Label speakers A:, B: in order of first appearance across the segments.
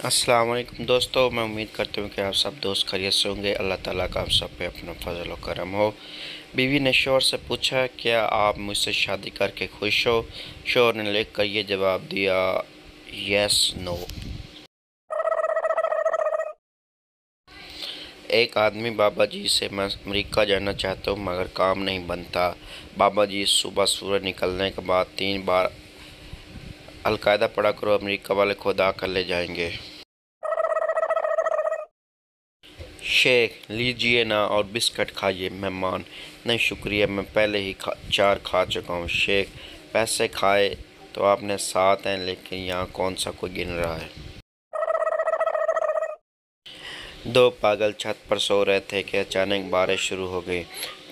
A: अस्सलाम वालेकुम दोस्तों, मैं उम्मीद करता हूँ कि आप सब दोस्त खैरियत से होंगे। अल्लाह ताला का आप सब पे अपना फजल और करम हो। बीवी ने शौहर से पूछा, क्या आप मुझसे शादी करके खुश हो? शौहर ने लिख कर ये जवाब दिया, यस नो। एक आदमी बाबा जी से, मैं अमेरिका जाना चाहता हूँ मगर काम नहीं बनता। बाबा जी, सुबह सूरज निकलने के बाद 3 बार अलकायदा पढ़ा करो, अमेरिका वाले खुदा कर ले जाएंगे। शेख, लीजिए ना और बिस्किट खाइए। मेहमान, नहीं शुक्रिया, मैं पहले ही 4 खा चुका हूँ। शेख, पैसे खाए तो आपने 7 हैं, लेकिन यहाँ कौन सा कोई गिन रहा है। दो पागल छत पर सो रहे थे कि अचानक बारिश शुरू हो गई।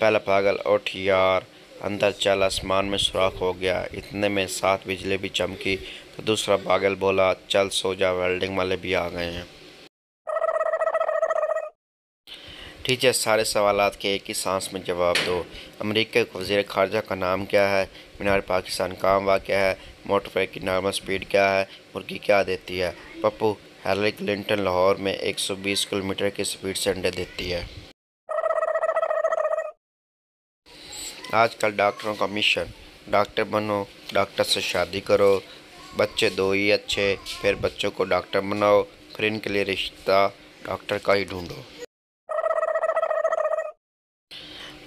A: पहला पागल, उठ यार, अंदर चल, आसमान में सुराख हो गया। इतने में 7 बिजली भी चमकी तो दूसरा पागल बोला, चल सो जा, वेल्डिंग वाले भी आ गए हैं। टीचर, सारे सवालात के एक ही सांस में जवाब दो। अमेरिका के वज़ीर ख़ारजा का नाम क्या है? मीनार पाकिस्तान कहाँ वाक़या है? मोटरवे की नॉर्मल स्पीड क्या है? मुर्गी क्या देती है? पप्पू, हिलरी क्लिंटन लाहौर में 120 किलोमीटर की स्पीड से अंडे देती है। आजकल डॉक्टरों का मिशन, डॉक्टर बनो, डॉक्टर से शादी करो, बच्चे 2 ही अच्छे, फिर बच्चों को डॉक्टर बनाओ, फिर इनके लिए रिश्ता डॉक्टर का ही ढूंढो।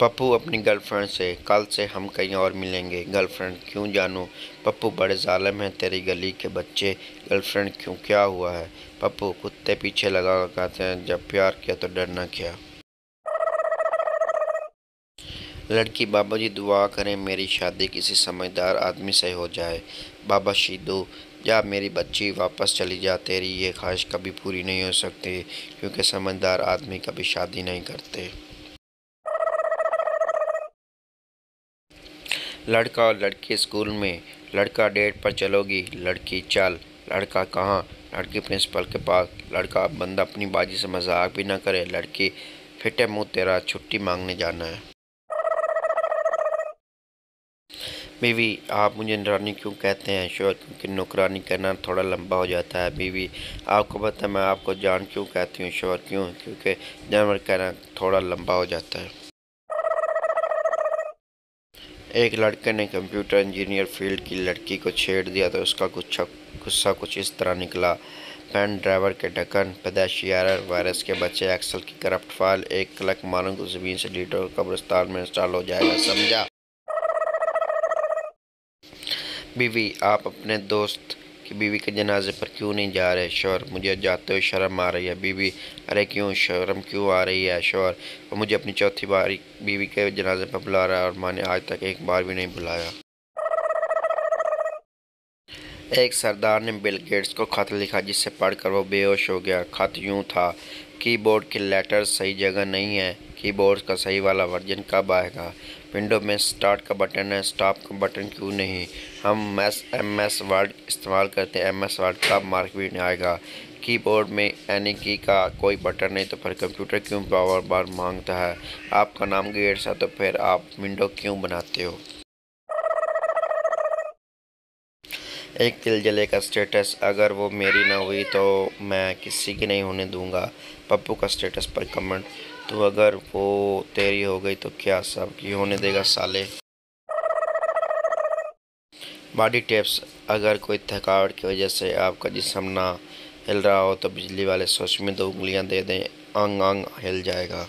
A: पप्पू अपनी गर्लफ्रेंड से, कल से हम कहीं और मिलेंगे। गर्लफ्रेंड, क्यों जानू? पप्पू, बड़े जालिम हैं तेरी गली के बच्चे। गर्लफ्रेंड, क्यों, क्या हुआ है? पप्पू, कुत्ते पीछे लगा कर कहते हैं, जब प्यार किया तो डरना क्या। लड़की, बाबा जी दुआ करें मेरी शादी किसी समझदार आदमी से हो जाए। बाबा शीदू, जा मेरी बच्ची वापस चली जा, तेरी ये ख्वाहिश कभी पूरी नहीं हो सकती, क्योंकि समझदार आदमी कभी शादी नहीं करते। लड़का और लड़की स्कूल में। लड़का, डेट पर चलोगी? लड़की, चल। लड़का, कहाँ? लड़की, प्रिंसिपल के पास। लड़का, बंदा अपनी बाजी से मजाक भी ना करे। लड़की, फिटे मुंह तेरा, छुट्टी मांगने जाना है। बीवी, आप मुझे रानी क्यों कहते हैं? शौहर, क्योंकि नौकरानी करना थोड़ा लंबा हो जाता है। बीवी, आपको पता है मैं आपको जान क्यों कहती हूँ? शौहर, क्यों? क्योंकि जानवर कहना थोड़ा लंबा हो जाता है। एक लड़के ने कंप्यूटर इंजीनियर फील्ड की लड़की को छेड़ दिया तो उसका गुस्सा कुछ इस तरह निकला। पेन ड्राइवर के ढक्कन, पैदाइशी एरर, वायरस के बच्चे, एक्सेल की करप्ट फाइल, एक क्लक मालूम को ज़मीन से डिलीट कब्रिस्तान में इंस्टॉल हो जाएगा, समझा? बीवी, आप अपने दोस्त की बीवी के जनाजे पर क्यों नहीं जा रहे? शौहर, मुझे जाते हुए शर्म आ रही है। बीवी, अरे क्यों शर्म क्यों आ रही है? शौहर, वो मुझे अपनी चौथी बारी बीवी के जनाजे पर बुला रहा है और मैंने आज तक एक बार भी नहीं बुलाया। एक सरदार ने बिल गेट्स को खत लिखा जिसे पढ़कर वो बेहोश हो गया। खत यूं था, कीबोर्ड के लेटर्स सही जगह नहीं है, कीबोर्ड का सही वाला वर्जन कब आएगा? विंडो में स्टार्ट का बटन है, स्टॉप का बटन क्यों नहीं? हम MS वर्ड इस्तेमाल करते हैं, MS वर्ड कब मार्केट में आएगा? कीबोर्ड में एनी की का कोई बटन नहीं तो फिर कंप्यूटर क्यों बार बार मांगता है? आपका नाम गेट्स है तो फिर आप विंडो क्यों बनाते हो? एक दिल जले का स्टेटस, अगर वो मेरी ना हुई तो मैं किसी की नहीं होने दूंगा। पप्पू का स्टेटस पर कमेंट, तो अगर वो तेरी हो गई तो क्या सब की होने देगा साले। बॉडी टिप्स, अगर कोई थकावट की वजह से आपका जिस्म ना हिल रहा हो तो बिजली वाले स्विच में 2 उंगलियां दे दें, अंग अंग हिल जाएगा।